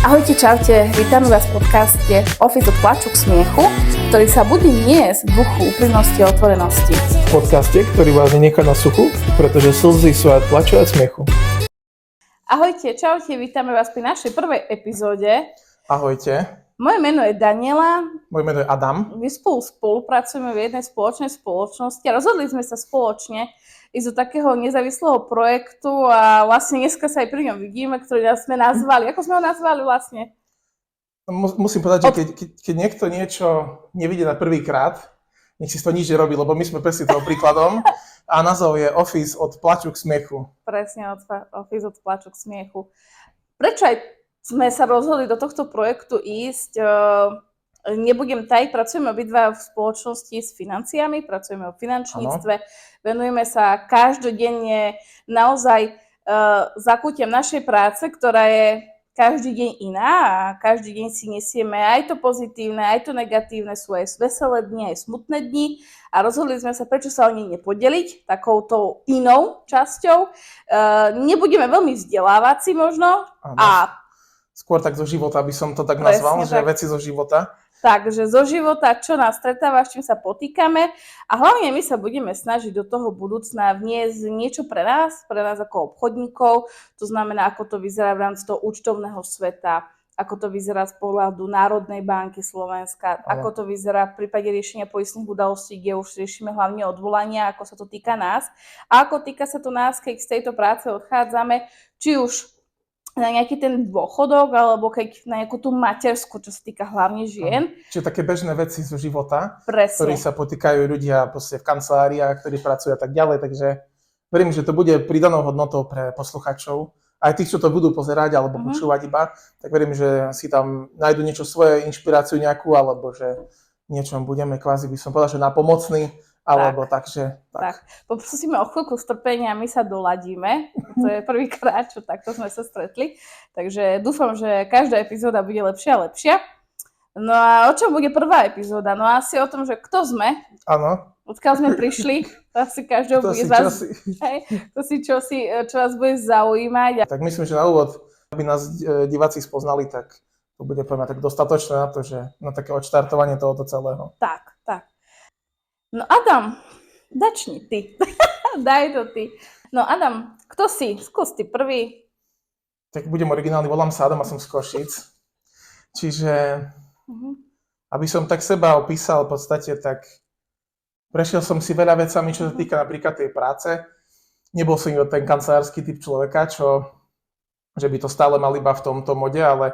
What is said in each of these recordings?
Ahojte, čaute, vítame vás v podcaste Office od plaču k smiechu, ktorý sa bude niesť v duchu úprimnosti a otvorenosti. V podcaste, ktorý vás nenechá na suchu, pretože slzy sú aj plaču a smiechu. Ahojte, čaute, vítame vás pri našej prvej epizóde. Ahojte. Moje meno je Daniela. Moje meno je Adam. My spolupracujeme v jednej spoločnej spoločnosti a rozhodli sme sa spoločne ísť do takého nezávislého projektu a vlastne dneska sa aj pri ňom vidíme, ktorý sme nazvali. Ako sme ho nazvali vlastne? Musím povedať, že keď niekto niečo nevidí na prvý krát, nech si to nič nerobí, lebo my sme presne toho príkladom a názov je Office od plaču k smiechu. Presne, Office od plaču k smiechu. Prečo aj sme sa rozhodli do tohto projektu ísť? Nebudem tajiť, pracujeme obidva v spoločnosti s financiami, pracujeme v finančníctve, venujeme sa každodenne naozaj zakútiam našej práce, ktorá je každý deň iná a každý deň si nesieme aj to pozitívne, aj to negatívne, sú aj veselé dni, aj smutné dni a rozhodli sme sa, prečo sa o nej nepodeliť takouto inou časťou. Nebudeme veľmi vzdelávací možno. A skôr tak zo života by som to tak nazval, že veci zo života. Takže zo života, čo nás stretáva, s čím sa potýkame a hlavne my sa budeme snažiť do toho budúcna vniesť niečo pre nás ako obchodníkov, to znamená, ako to vyzerá v rámci toho účtovného sveta, ako to vyzerá z pohľadu Národnej banky Slovenska, ako to vyzerá v prípade riešenia poistných udalostí, kde už riešime hlavne odvolania, ako sa to týka nás a ako týka sa to nás, keď z tejto práce odchádzame, či už na nejaký ten dôchodok, alebo keď na nejakú tú matersku, čo sa týka hlavne žien. Čiže také bežné veci zo života, presne, ktorí sa potýkajú ľudia v kanceláriách, ktorí pracujú a tak ďalej, takže verím, že to bude pridanou hodnotou pre posluchačov. Aj tých, čo to budú pozerať alebo počúvať iba, tak verím, že si tam nájdu niečo svoje, inšpiráciu nejakú, alebo že niečom budeme kvázi, by som povedal, že napomocný. Alebo takže tak. Poprosíme o chvíľku strpenia, my sa doladíme. To je prvýkrát, čo takto sme sa stretli. Takže dúfam, že každá epizóda bude lepšia a lepšia. No a o čom bude prvá epizóda? No asi o tom, že kto sme. Áno. Odkiaľ sme prišli. To asi každého bude z vás. Čo vás bude zaujímať. Tak myslím, že na úvod, aby nás diváci spoznali, tak to bude pre mňa tak dostatočné na to, že na také odštartovanie tohoto celého. Tak. No Adam, začni ty. Daj to ty. No Adam, kto si? Skús ty prvý. Tak budem originálny, volám sa Adam a som z Košíc. Čiže, aby som tak seba opísal v podstate, tak prešiel som si veľa vecami, čo sa týka napríklad tej práce. Nebol som ten kancelársky typ človeka, že by to stále mal iba v tomto mode, ale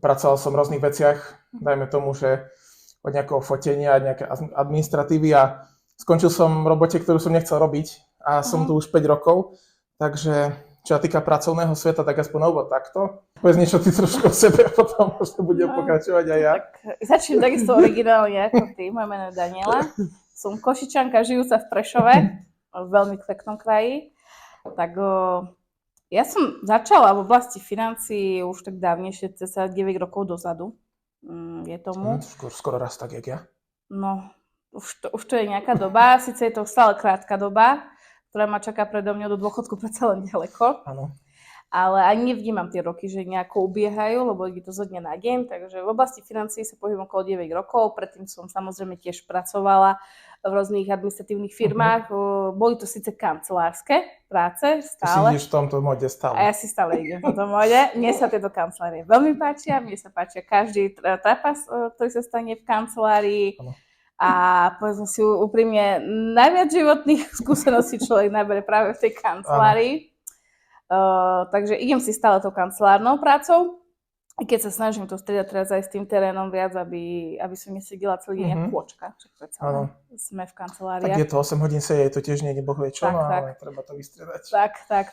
pracoval som v rôznych veciach, dajme tomu, že od nejakého fotenia, nejaké administratívy a skončil som v robote, ktorú som nechcel robiť a som tu už 5 rokov, takže čo sa týka pracovného sveta, tak aspoň na úvod takto. Povedz niečo ty trošku o sebe a potom možno budem pokračovať aj ja. Tak začnem takisto originálne ako ty, moje meno je Daniela, som Košičanka žijúca v Prešove, v veľmi peknom kraji, tak ja som začala v oblasti financií už tak dávnejšie, cca 9 rokov dozadu. Je tomu. Skoro raz tak, jak ja. No, už to je nejaká doba, síce je to stále krátka doba, ktorá ma čaká predo mňou do dôchodku predsa len ďaleko. Áno. Ale ani nevnímam tie roky, že nejako ubiehajú, lebo je to zo dňa na deň, takže v oblasti financií sa pohybujem okolo 9 rokov, predtým som samozrejme tiež pracovala v rôznych administratívnych firmách, boli to síce kancelárske práce, stále. Ty si ideš v tomto mode stále. A ja si stále idem v tomto mode. Mne sa tieto kancelárie veľmi páčia, mne sa páčia každý trapas, ktorý sa stane v kancelárii. Ano. A povedzme si úprimne, najviac životných skúseností človek nabere práve v tej kancelárii. Takže idem si stále tou kancelárnou prácou. I keď sa snažím to striedať teraz aj s tým terénom viac, aby som nesedela celý deň kôčka. Sme v kanceláriách. Tak je to 8 hodín sedieť, to tiež nie je bohvie čo, ale treba to vystriedať.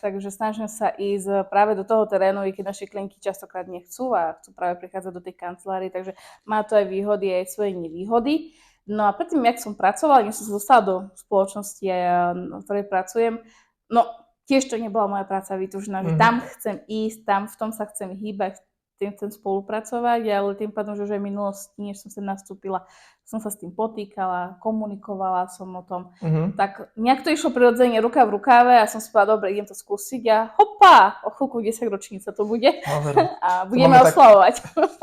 Takže snažím sa ísť práve do toho terénu, i keď naši klienti častokrát nechcú a chcú práve prichádzať do tej kancelárie, takže má to aj výhody, aj svoje nevýhody. No a predtým, jak som pracovala, než som sa dostala do spoločnosti, v ktorej pracujem, no tiež to nebola moja práca vytúžená, že tam chcem ísť, tam v tom sa chcem hýbať, tým chcem spolupracovať, ale tým pádom, že už aj v minulosti, než som sem nastúpila, som sa s tým potýkala, komunikovala som o tom. Tak nejak to išlo prirodzene ruka v rukáve a som si povedala, dobre, idem to skúsiť a hopa, o chvíľku 10 ročnica to bude a budeme oslavovať.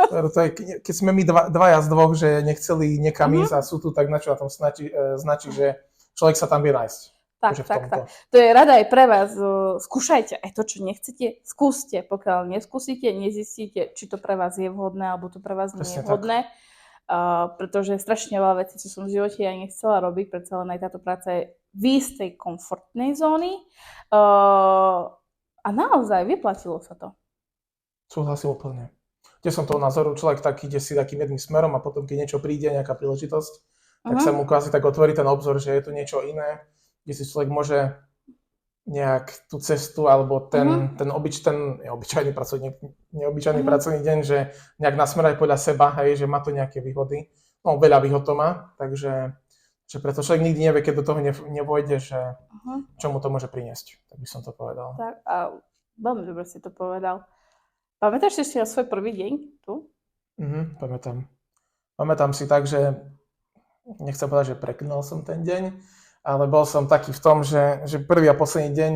To je, keď sme my dvaja z dvoch, že nechceli niekam ísť a sú tu, tak na čo na tom značí, že človek sa tam vie nájsť. Tak. To je rada aj pre vás. Skúšajte aj to, čo nechcete, skúste. Pokiaľ neskúsite, nezistíte, či to pre vás je vhodné, alebo to pre vás nie je vhodné. Pretože strašne veľa vecí, čo som v živote aj nechcela robiť, predsa len aj táto práca je v istej komfortnej zóny. A naozaj vyplatilo sa to. Súhlasím úplne. Kde som toho názoru, človek tak ide si takým jedným smerom a potom, keď niečo príde, nejaká príležitosť, tak sa mu kvázi tak otvorí ten obzor, že je tu niečo iné, kde si človek môže nejak tú cestu alebo ten neobyčajný pracovný deň, že nejak nasmerať podľa seba, hej, že má to nejaké výhody. No, veľa výhod to má, takže že preto človek nikdy nevie, keď do toho nevojde, že čo mu to môže priniesť, tak by som to povedal. Tak a veľmi dobre si to povedal. Pamätáš si na svoj prvý deň tu? Pamätám. Pamätám si tak, že nechcem povedať, že preklinal som ten deň, ale bol som taký v tom, že prvý a posledný deň,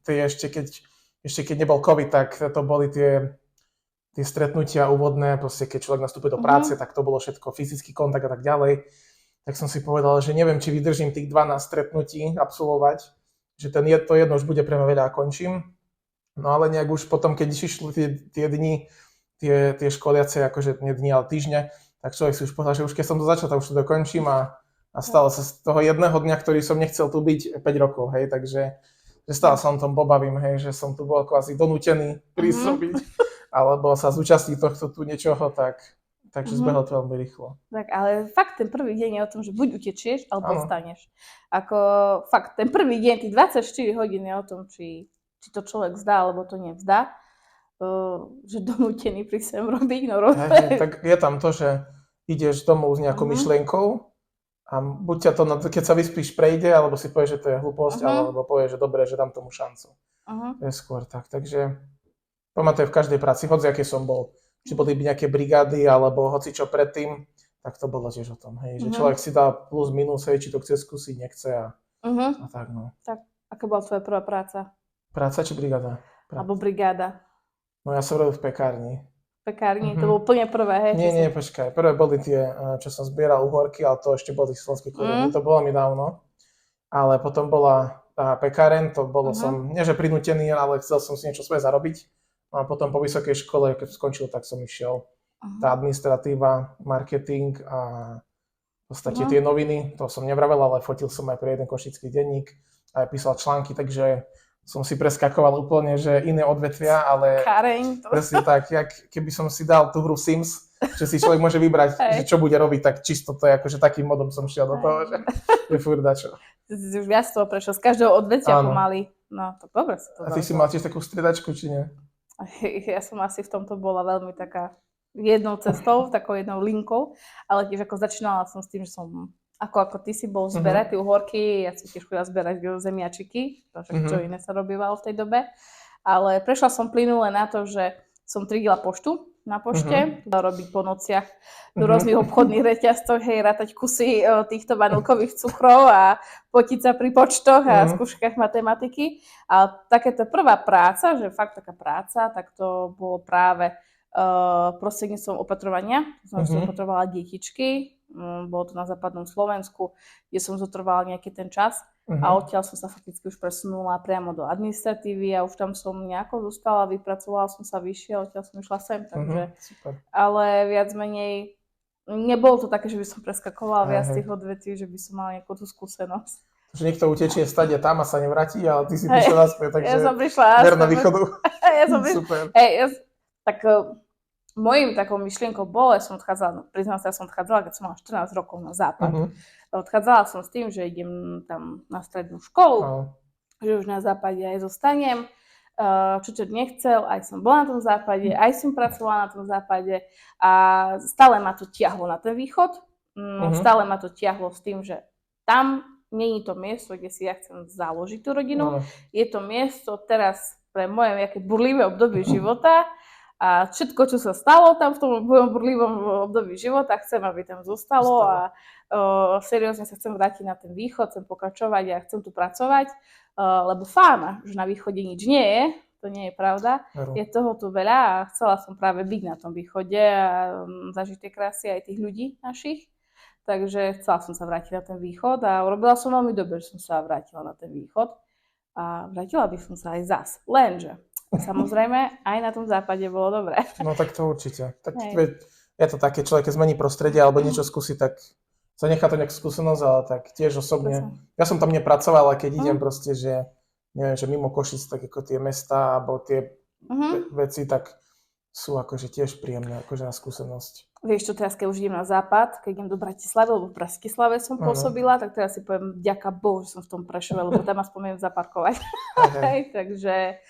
ešte keď nebol COVID, tak to boli tie stretnutia úvodné, proste keď človek nastúpi do práce, tak to bolo všetko fyzický kontakt a tak ďalej. Tak som si povedal, že neviem, či vydržím tých 12 stretnutí absolvovať, že to jedno už bude pre mňa veľa a končím. No ale nejak už potom, keď išli tie dni, tie školiace, akože nie dni, ale týždne, tak človek si už povedal, že už keď som to začal, tak už to dokončím a stalo sa z toho jedného dňa, ktorý som nechcel tu byť 5 rokov, hej, takže že stále sa o tom pobavím, hej, že som tu bol kvázi donútený prísť robiť, alebo sa zúčastniť tohto tu niečoho, takže zbehlo to veľmi rýchlo. Tak, ale fakt ten prvý deň je o tom, že buď utečieš, alebo ostaneš. Ako fakt ten prvý deň, tých 24 hodín je o tom, či to človek vzdá, alebo to nevzdá, že donútený prísť sem robiť, no robiť. Tak je tam to, že ideš domov s nejakou myšlienkou, a buď ťa to, keď sa vyspíš, prejde, alebo si povieš, že to je hlúposť, alebo povieš, že dobre, že dám tomu šancu. To je skôr tak. Takže pamätaj v každej práci, hoci aké som bol, či boli by nejaké brigády, alebo hoci čo predtým, tak to bolo tiež o tom, hej, že človek si dá plus minus, hej, či to chce skúsiť, nechce a tak, no. Tak, aká bola tvoja prvá práca? Práca či brigáda? Alebo brigáda? No ja som robil v pekárni. Pekárni, to bolo úplne prvé, hej? Nie, počkaj. Prvé boli tie, čo som zbieral uhorky, ale to ešte boli slovenské korony, to bolo mi dávno. Ale potom bola tá pekáren, to bolo som, nie že prinútený, ale chcel som si niečo svoje zarobiť. No a potom po vysokej škole, keď skončil, tak som išiel. Tá administratíva, marketing a v podstate tie noviny, to som nevravel, ale fotil som aj pre jeden košický denník a aj písal články, takže som si preskakoval úplne, že iné odvetvia, ale presne tak, keby som si dal tú hru Sims, že si človek môže vybrať, že čo bude robiť, tak čisto to je akože takým modom som šiel do toho, že furt dačo. Ty si už viac toho prešiel, z každého odvetvia pomaly. No, to dobre si to A ty si mal tiež takú striedačku, či nie? Ja som asi v tomto bola veľmi taká jednou cestou, takou jednou linkou, ale tiež ako začínala som s tým, že som ako ty si bol zberať tie uhorky, ja som tiež chodila zberať zemiačiky, čo iné sa robívalo v tej dobe. Ale prešla som plynule na to, že som tridila poštu na pošte, robiť po nociach v rôznych obchodných reťazcoch, hej, rátať kusy týchto vanilkových cukrov a potiť sa pri počtoch a skúškach matematiky. A takéto prvá práca, že fakt taká práca, tak to bolo práve prostredníctvom opatrovania. Som opatrovala detičky, bolo to na západnom Slovensku, kde som zotrvala nejaký ten čas a odtiaľ som sa fakticky už presunula priamo do administratívy a už tam som nejako zostala, vypracovala som sa vyššie a odtiaľ som išla sem, takže ale viac menej nebolo to také, že by som preskakovala viac tých odvetví, že by som mala nejakú tú skúsenosť. Že niekto utečie stade tam a sa nevráti, ale ty si prišla naspäť, takže ja som prišla verná východu. Super. Tak mojím takou myšlienkou bolo, ja som odchádzala, priznám sa, ja som odchádzala, keď som mala 14 rokov na západ. Odchádzala som s tým, že idem tam na strednú školu, že už na západe aj zostanem. Čo nechcel, aj som bola na tom západe, aj som pracovala na tom západe a stále ma to tiahlo na ten východ. Stále ma to tiahlo s tým, že tam nie je to miesto, kde si ja chcem založiť tú rodinu. Je to miesto teraz pre moje nejaké burlivé obdobie života, A všetko, čo sa stalo tam v tom mojom burlivom období života, chcem, aby tam zostalo a seriózne sa chcem vrátiť na ten východ, chcem pokračovať a chcem tu pracovať, lebo fáma, že na východe nič nie je, to nie je pravda. Je toho tu veľa a chcela som práve byť na tom východe a zažiť tie krásy aj tých ľudí našich. Takže chcela som sa vrátiť na ten východ a urobila som veľmi dobre, že som sa vrátila na ten východ. A vrátila by som sa aj zas. Lenže samozrejme, aj na tom západe bolo dobré. No tak to určite. Tak je to také, človek keď zmení prostredie alebo niečo skúsi, tak sa nechá to nejakú skúsenosť, ale tak tiež osobne. Ja som tam nepracoval, ale keď idem proste, že neviem, že mimo Košic, tak ako tie mestá alebo tie veci, tak sú akože tiež príjemné akože na skúsenosť. Vieš čo, teraz keď už idem na západ, keď idem do Bratislavy, lebo v Bratislave som pôsobila, tak teraz si poviem, ďaká Bohu, že som v tom Prešove, lebo tam aspoň viem zaparkovať. Takže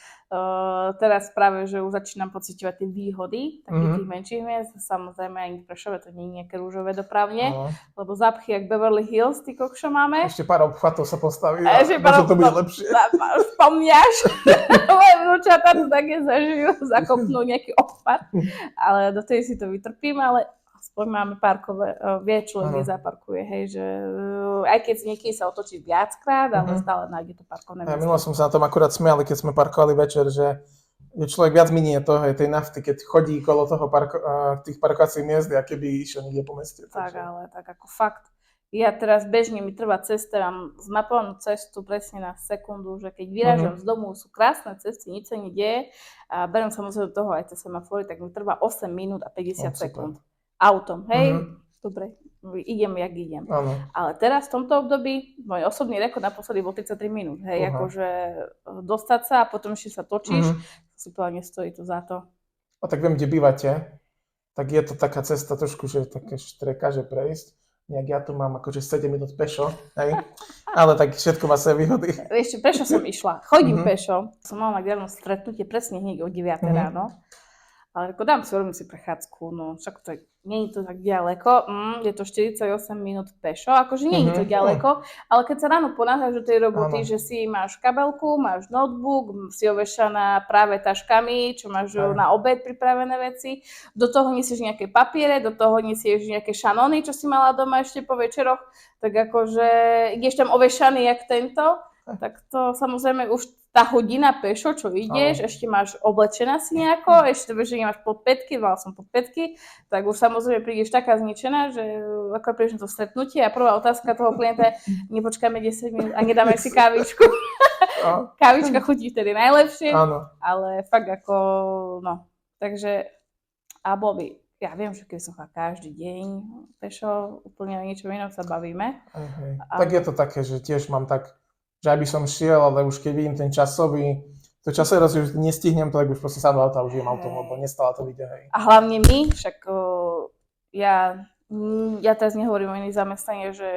teraz práve, že už začínam pociťovať tie výhody takých tých menších miest. Samozrejme aj v Prešove to nie je nejaké rúžové dopravne, lebo zapchy jak Beverly Hills, ty kokšo máme. Ešte pár obchvatov sa postaví a možno to bude lepšie. Spomňaš, moje vnúčatá to také zažijú, zakopnú nejaký obchvat, ale do tej si to vytrpím, ale aspoň máme parkové, vie človek, kde zaparkuje, hej, že aj keď niekedy sa otočí viackrát, ale stále nájde to parkovné miesto. Minule som sa na tom akurát smiali, keď sme parkovali večer, že človek viac minie toho, tej nafty, keď chodí kolo toho tých parkovacích miest, a keby išiel niekde po meste. Tak, ale tak ako fakt. Ja teraz bežne mi trvá cesta, mám zmapovanú cestu presne na sekundu, že keď vyrážam z domu, sú krásne cesty, nič sa nedieje a beriem samozrejme do toho aj tie semafory, tak mi trvá 8 minút a 50 sekúnd. Autom, hej? Dobre, idem, jak idem. Ale teraz v tomto období, môj osobný rekord naposledy bol 33 minút, hej? Akože dostať sa a potom ešte sa točíš, si povedal, nestojí to za to. A tak viem, kde bývate, tak je to taká cesta trošku, že také štreka, že prejsť. Nejak ja tu mám akože 7 minút pešo, hej? Ale tak všetko má svoje výhody. Ešte pešo som išla, chodím pešo. Som mala na jedno stretnutie presne hneď o 9 ráno. Ale ako dám si, robím si prechádzku, no však to nie je to tak ďaleko, je to 48 minút pešo, akože nie je to ďaleko, ale keď sa ráno ponáhľaš do tej roboty, že si máš kabelku, máš notebook, si ovešaná práve taškami, čo máš na obed pripravené veci, do toho nesieš nejaké papiere, do toho nesieš nejaké šanóny, čo si mala doma ešte po večeroch, tak akože ideš tam ovešaný jak tento, tak to samozrejme už tá hodina pešo, čo ideš, ešte máš oblečená si nejako, ešte že nemáš podpätky, mala som podpätky, tak už samozrejme prídeš taká zničená, že ako prídeš na to stretnutie a prvá otázka toho klienta je, nepočkáme 10 minút a nedáme si kávičku. Kávička chutí vtedy najlepšie, ale fakt ako, no, takže, a bol by, ja viem, že keď som každý deň pešo, úplne o niečom inom sa bavíme. Tak je to také, že tiež mám tak, že aj by som šiel, ale už keď vidím ten časový, to časové už nestihnem, to tak už proste sadlo auta, už jem autom, lebo nestále to vidia, hej. A hlavne my, však ja teraz nehovorím o iných zamestnaniach, že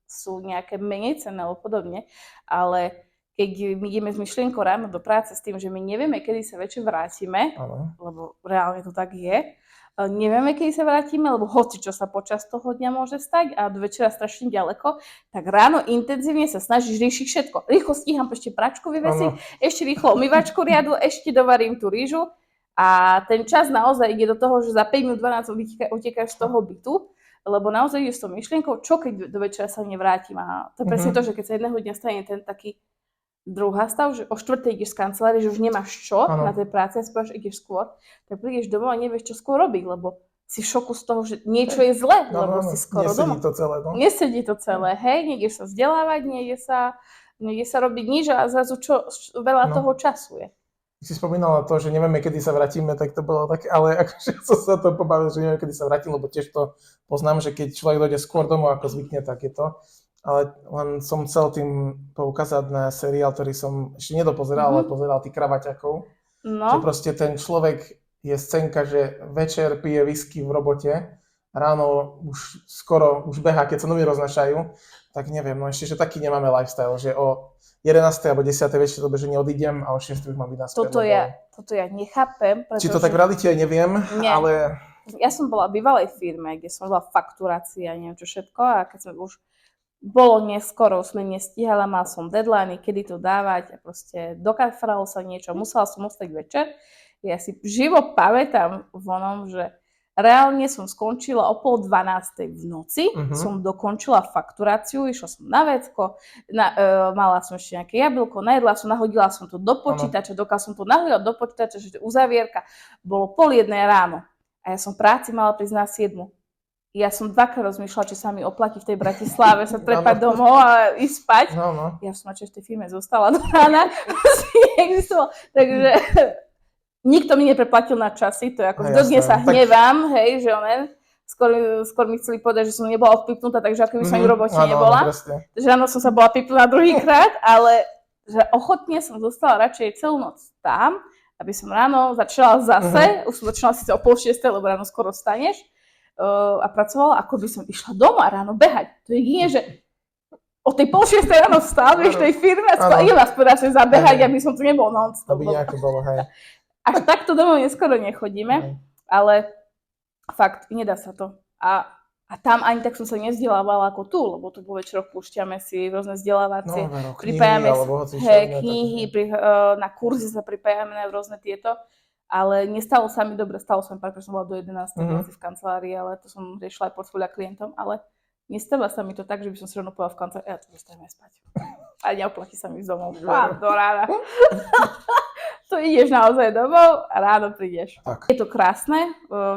sú nejaké menej cenné alebo podobne, ale keď my ideme s myšlienkou ráno do práce s tým, že my nevieme, kedy sa večer vrátime, lebo reálne to tak je, nevieme, kedy sa vrátime, lebo hoci čo sa počas toho dňa môže stať a do večera strašne ďaleko, tak ráno intenzívne sa snažíš riešiť všetko. Rýchlo stíham ešte pračku vyvesiť, ešte rýchlo umývačku riadu, ešte dovarím tú rýžu a ten čas naozaj ide do toho, že za 5 minút 12 utekáš z toho bytu, lebo naozaj ideš s tou myšlienkou, čo keď do večera sa nevrátim. A to je presne to, že keď sa jedného dňa stane ten taký druhá stav, že o 4:00 ideš z kancelárie, že už nemáš čo na tej práci a spôjš ideš skôr, tak prídeš domov a nevieš, čo skôr robiť, lebo si v šoku z toho, že niečo je zle, lebo si skoro doma. Nesedí to celé, no. Nesedí to celé, hej, nejdeš sa vzdelávať, nejde sa robiť nič a zrazu veľa toho času je. Si spomínala to, že nevieme, kedy sa vrátime, tak to bolo také, ale akože som sa to pobavil, že neviem, kedy sa vrátim, lebo tiež to poznám, že keď človek dojde skôr domov, ako zvykne, tak je to. Ale len som chcel tým poukázať na seriál, ktorý som ešte nedopozeral, ale pozeral tých Kravaťakov. No. Že proste ten človek je scénka, že večer pije whisky v robote, ráno už skoro behá, keď sa noví roznašajú, tak neviem, no ešte, že taký nemáme lifestyle, že o 11. alebo 10. večer to bežne odídem a o 6. už mám byť naspäť. Toto ja nechápem. Či to tak v realite aj neviem, ale... Ja som bola v bývalej firme, kde som bola fakturácia, neviem čo všetko a keď som už bolo neskoro, sme nestíhala, mal som deadline, kedy to dávať a proste dokafralo sa niečo, musela som ostať večer. Ja si živo pamätám vonom, že reálne som skončila o 11:30 v noci, som dokončila fakturáciu, išla som na vecko, mala som ešte nejaké jablko, najedla som, nahodila som to do počítača, dokázala som to nahodiť do počítača, že uzavierka, bolo 12:30 ráno a ja som práci mala prísť na 7. Ja som dvakrát rozmýšľala, či sa mi oplatí v tej Bratislave sa trepať domov a ísť spať. Ja som v tej firme zostala do rána, neexistovala. Takže nikto mi nepreplatil na časy, to je ako dodnes sa hnevám, hej, že skôr mi chceli povedať, že som nebola odpipnutá, takže ako by som v robote nebola. Takže ráno som sa bola pipnutá druhýkrát, ale že ochotne som zostala radšej celú noc tam, aby som ráno začala zase, už som začala síce o 5:30, lebo ráno skoro vstaneš, a pracovala, ako by som išla doma ráno behať. To je jedine, že o tej 5:30 ráno vstáveš v tej firme a idem aspoň radšej zabehať, aby som tu nebol non-stop. Aby nejaké bolo, hej. Až takto domov neskoro nechodíme, ale fakt, nedá sa to. A tam ani tak som sa nevzdelávala ako tu, lebo tu po večeroch púšťame si rôzne vzdelávacie, pripájame knihy, na kurzy sa pripájame na rôzne tieto. Ale nestalo sa mi dobre, stalo sa mi pár, som bola do 11. v kancelárii, ale to som riešila aj portfólia klientom, ale nestalo sa mi to tak, že by som si rovno povedala v kancelárii, ja tu zostaneme spať. A neoplatí sa mi z domov, do rána. To ideš naozaj domov a ráno prídeš. Tak. Je to krásne,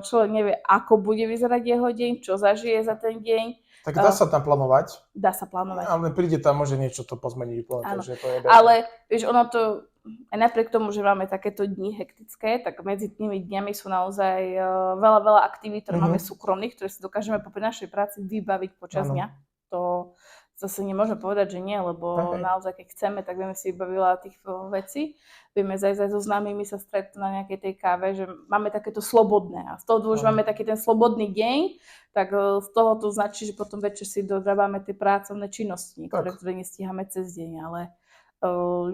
človek nevie, ako bude vyzerať jeho deň, čo zažije za ten deň. Tak dá sa tam plánovať. Dá sa plánovať. Ale príde tam, môže niečo to pozmeniť. Takže to je ale vieš, ono to, aj napriek tomu, že máme takéto dni hektické, tak medzi tými dňami sú naozaj veľa aktivít, ktoré máme súkromných, ktoré si dokážeme popri našej práci vybaviť počas dňa. To zase nemôžeme povedať, že nie, lebo naozaj, keď chceme, tak vieme si vybaviť veľa tých vecí. Vieme zajsť so známymi sa stretnúť na nejakej tej káve, že máme takéto slobodné. A z toho dôvodu, že máme taký ten slobodný deň, tak z toho to značí, že potom večer si dodávame tie pracovné činnosti, ktoré nestíhame cez deň, ale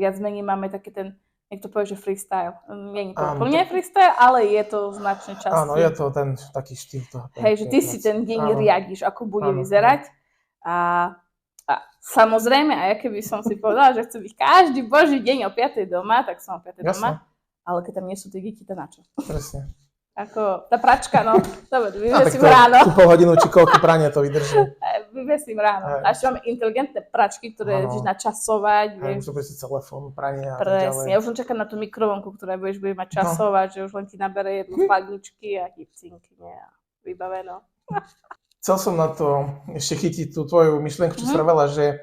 viac menej máme taký ten, niekto povie, že freestyle. Nie je to úplne freestyle, ale je to značne časti. Áno, je to ten taký štýl toho. Hej, že ty si ten deň riadiš, ako bude vyzerať. A samozrejme, aj keby som si povedala, že chcem byť každý boží deň o 5:00 doma, tak som o 5:00 doma. Ale keď tam nie sú tie deti, to na čo? Presne. Ako tá pračka, no, dobre, vyvesím ráno. Tú pol hodinu či koľko pranie to vydrží. Vyvesím ráno. A ešte máme inteligentné pračky, ktoré vieš načasovať. Vieš, to bude si telefón, pranie a tak ďalej. Presne, ja už len čakám na tú mikrovlnku, ktorá bude mať časovať, že už len ti nabere jednu chladničky a hypcinky a vybaveno. Chcel som na to ešte chytiť tú tvoju myšlienku, čo si vravela, že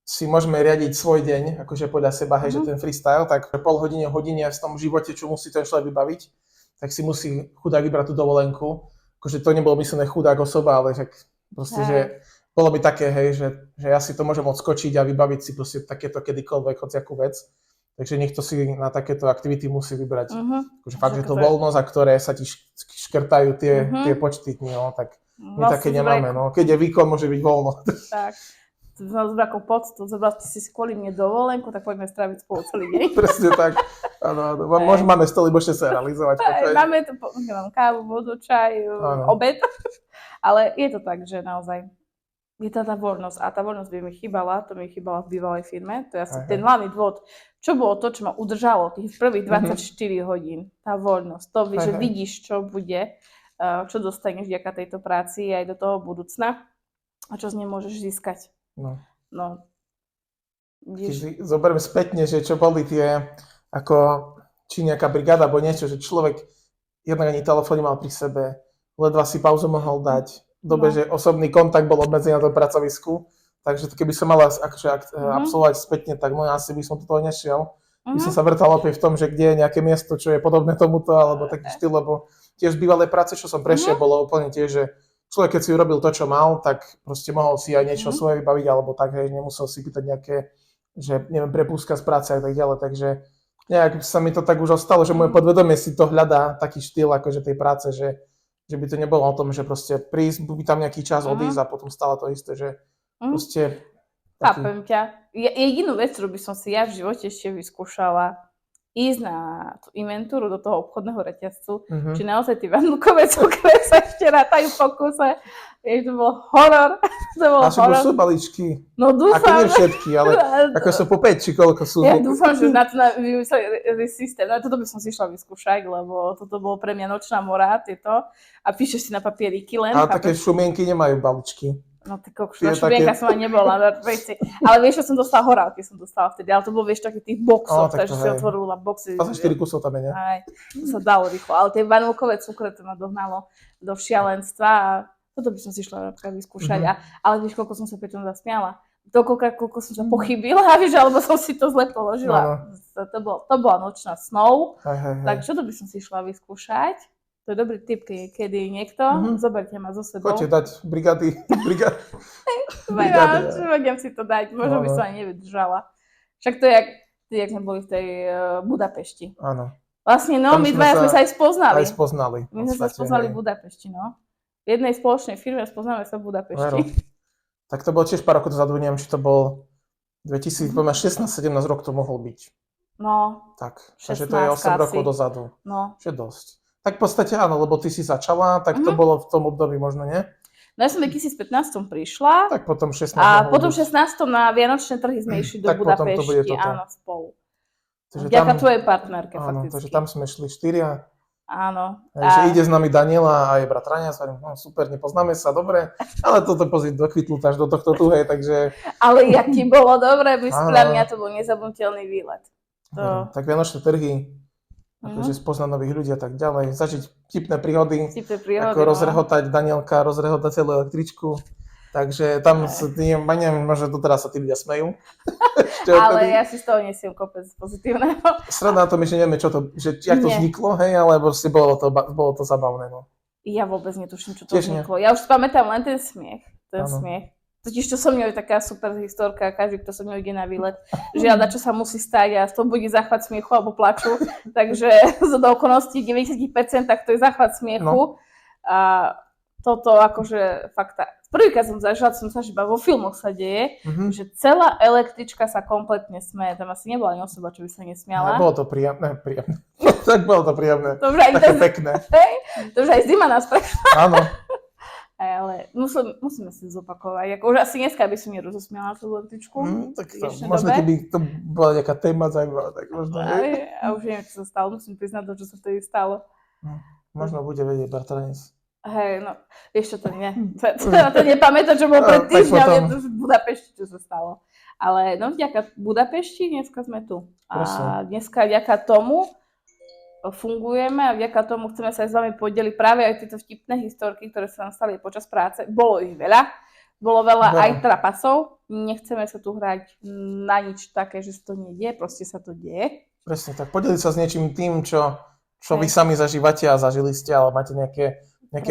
si môžeme riadiť svoj deň, akože podľa seba, hej, že ten freestyle, tak pol hodine v tom živote, čo musí ten človek vybaviť, tak si musí chudák vybrať tú dovolenku. Akože to nebolo myslené chudák osoba, ale že proste, že bolo by také, hej, že ja si to môžem odskočiť a vybaviť si proste takéto kedykoľvek, hociakú vec. Takže niekto si na takéto aktivity musí vybrať. Akože fakt, že to voľno, za ktoré sa ti škrtajú tie počty dní, no, tak my také nemáme, no. Keď je výkon, môže byť voľno. Tak. S brakou poctu, zobral si kvôli mne dovolenku, tak poďme stráviť spolu celý deň. Presne tak. Áno. Máme stoly, môžete sa realizovať. Máme tu, mám kávu, vodu, čaj, obed. Ale je to tak, že naozaj je tá voľnosť. A tá voľnosť by mi chýbala, to mi chýbala v bývalej firme. To je asi ten hlavný dôvod. Čo bolo to, čo ma udržalo tých prvých 24 hodín? Tá voľnosť. To, že vidíš, čo bude, čo dostaneš vďaka tejto práci aj do toho budúcna a čo z nej môžeš získať. No. Keď zoberiem spätne, že čo boli tie, ako či nejaká brigáda, alebo niečo, že človek jednak ani telefón nemal pri sebe, ledva si pauzu mohol dať, dobe, že osobný kontakt bol obmedzený na tom pracovisku, takže keby som mala absolvovať spätne, tak no asi by som do toho nešiel. By som sa vrtal opäť v tom, že kde je nejaké miesto, čo je podobné tomuto, alebo taký štýl, lebo tiež v bývalej práce, čo som prešiel, bolo úplne tiež, že človek, keď si urobil to, čo mal, tak proste mohol si aj niečo svoje vybaviť, alebo tak, hej, nemusel si pýtať nejaké, že neviem, prepúska z práce a tak ďalej, takže nejak sa mi to tak už ostalo, že moje podvedomie si to hľadá taký štýl akože tej práce, že by to nebolo o tom, že proste prísť, byť tam nejaký čas, odísť a potom stále to isté, že proste... Chápem ťa. Jedinú vec, ktorú by som si ja v živote ešte vyskúšala, ísť na tú inventúru do toho obchodného reťazcu, či naozaj tie vanilkové cukre sa ešte rátajú po kuse. Vieš, to bol horor. To bol A horor. sú balíčky. No Ako dúfam. nie všetky, ale ako sú po 5, či koľko sú. Ja dúfam, že na to vymysleli systém. No toto by som si išla vyskúšať, lebo toto bolo pre mňa nočná mora, tieto. A píšeš si na papieriky len. Ale také šumienky nemajú balíčky. No ty kokš, na šumienka som ani nebola. Ale vieš, čo som dostala horálky, som dostala vtedy. Ale to bolo, vieš, takých tých boxov, takže si otvorila boxy. 24 kusov tam je, ne? Aj, to sa dalo rýchlo. Ale tie vanilkové cukre, to ma dohnalo do šialenstva a toto by som si išla napríklad vyskúšať. Ale vieš, koľko som sa pri tom zasmiala. Toľkokrát, koľko som sa pochybila, vieš, alebo som si to zle položila. To bola nočná snov, takže to by som si išla vyskúšať. To je dobrý tip, kedy niekto, zoberte ma so sebou. Poďte dať brigády. Vediem si to dať, možno by som ani nevydržala. Však to je, jak sme boli v tej Budapešti. Áno. Vlastne, no, my dvaja sme sa aj spoznali. My sme sa spoznali v Budapešti, no. V jednej spoločnej firme spoznáme sa v Budapešti. Tak to bolo tiež pár rokov dozadu, neviem, či to bol 2016-17 rok to mohol byť. No, tak, takže to je 8 rokov dozadu. No. Čo dosť. Tak v podstate áno, lebo ty si začala, tak to bolo v tom období možno, nie? No ja som v 2015 prišla. Tak potom 16. A potom 16. na Vianočné trhy sme išli do Budapešti, áno, spolu. Vďaka tvojej partnerke, áno, fakticky. Takže tam sme šli 4. Áno. Takže ide s nami Daniela a jej bratranec, no super, nepoznáme sa, dobre, ale toto pozrieť dokvitlo až do tohto tu, hej, takže... Ale jak ti bolo dobre, pre mňa to bol nezabudnutelný výlet. Tak Vianočné trhy, akože spoznať nových ľudí a tak ďalej, zažiť vtipné príhody, ako rozrehotať Danielka, rozrehotať celú električku, takže tam neviem, možno doteraz sa tí ľudia smejú. Ale ja si z toho nesiem kopec pozitívneho. Sranda na tom, že nevieme, jak to vzniklo, hej, ale proste bolo to zabavné, no. Ja vôbec netuším, čo to vzniklo. Ja už si pamätám len ten smiech. Totiž to so mňou je taká super historka, každý, kto so mňou ide na výlet, že na čo sa musí stať a z toho bude záchvat smiechu alebo plaču. Takže zo do okolností 90% to je záchvat smiechu. No. A toto akože fakt, prvýkrát som zažila, som sa iba vo filmoch sa deje, že celá električka sa kompletne smeje. Tam asi nebola ani osoba, čo by sa nesmiala. Bolo to príjemné. Tak bolo to príjemné. Také pekné. To už aj zima nás prešla. Áno. Ale musíme si zopakovať. Ako, už asi dneska by som nerozosmiala tú električku. Tak to, možno keby to bola nejaká téma zaujímavá, tak možno. A už neviem, čo sa stalo. Musím priznať to, čo sa vtedy stalo. Možno bude vedieť bratranec. Hej, no, vieš čo, to nie. To nepamätám, čo bolo pred týždňom, je to v Budapešti, čo sa stalo. Ale no, vďaka Budapešti, dneska sme tu. A dneska vďaka tomu fungujeme a vďaka tomu chceme sa aj s vami podeliť práve aj tieto vtipné historky, ktoré sa nám stali počas práce. Bolo ich veľa. Bolo veľa aj trapasov. Nechceme sa tu hrať na nič také, že sa to nedie, proste sa to deje. Presne tak. Podeliť sa s niečím tým, čo vy sami zažívate a zažili ste, ale máte nejaké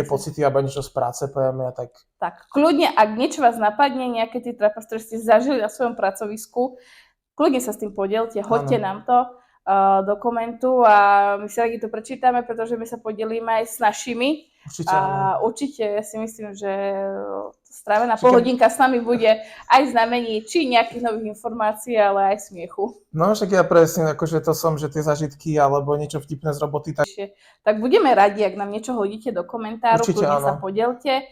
pocity alebo niečo z práce, povieme a tak. Tak, kľudne, ak niečo vás napadne, nejaké tie trapas, ktoré ste zažili na svojom pracovisku, kľudne sa s tým podielte, hoďte nám to do komentu a my si radi to prečítame, pretože my sa podelíme aj s našimi. Určite ja si myslím, že strávená polhodinka s nami bude aj znamení či nejakých nových informácií, ale aj smiechu. No však ja presne, akože to som, že tie zažitky alebo niečo vtipné z roboty. Tak budeme radi, ak nám niečo hodíte do komentáru, kľudne sa podielte.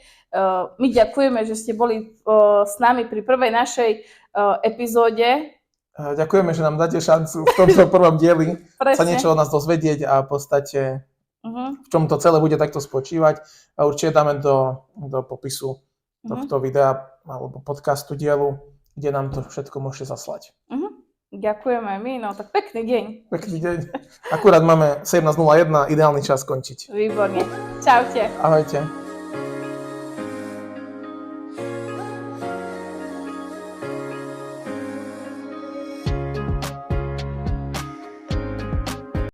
My ďakujeme, že ste boli s nami pri prvej našej epizóde. Ďakujeme, že nám dáte šancu v tomto prvom dieli sa niečo o nás dozvedieť a v podstate v čom to celé bude takto spočívať. A určite dáme do popisu tohto videa alebo podcastu dielu, kde nám to všetko môžete zaslať. Ďakujeme my, no tak pekný deň. Pekný deň. Akurát máme 17:01, ideálny čas skončiť. Výborne. Čaute. Ahojte.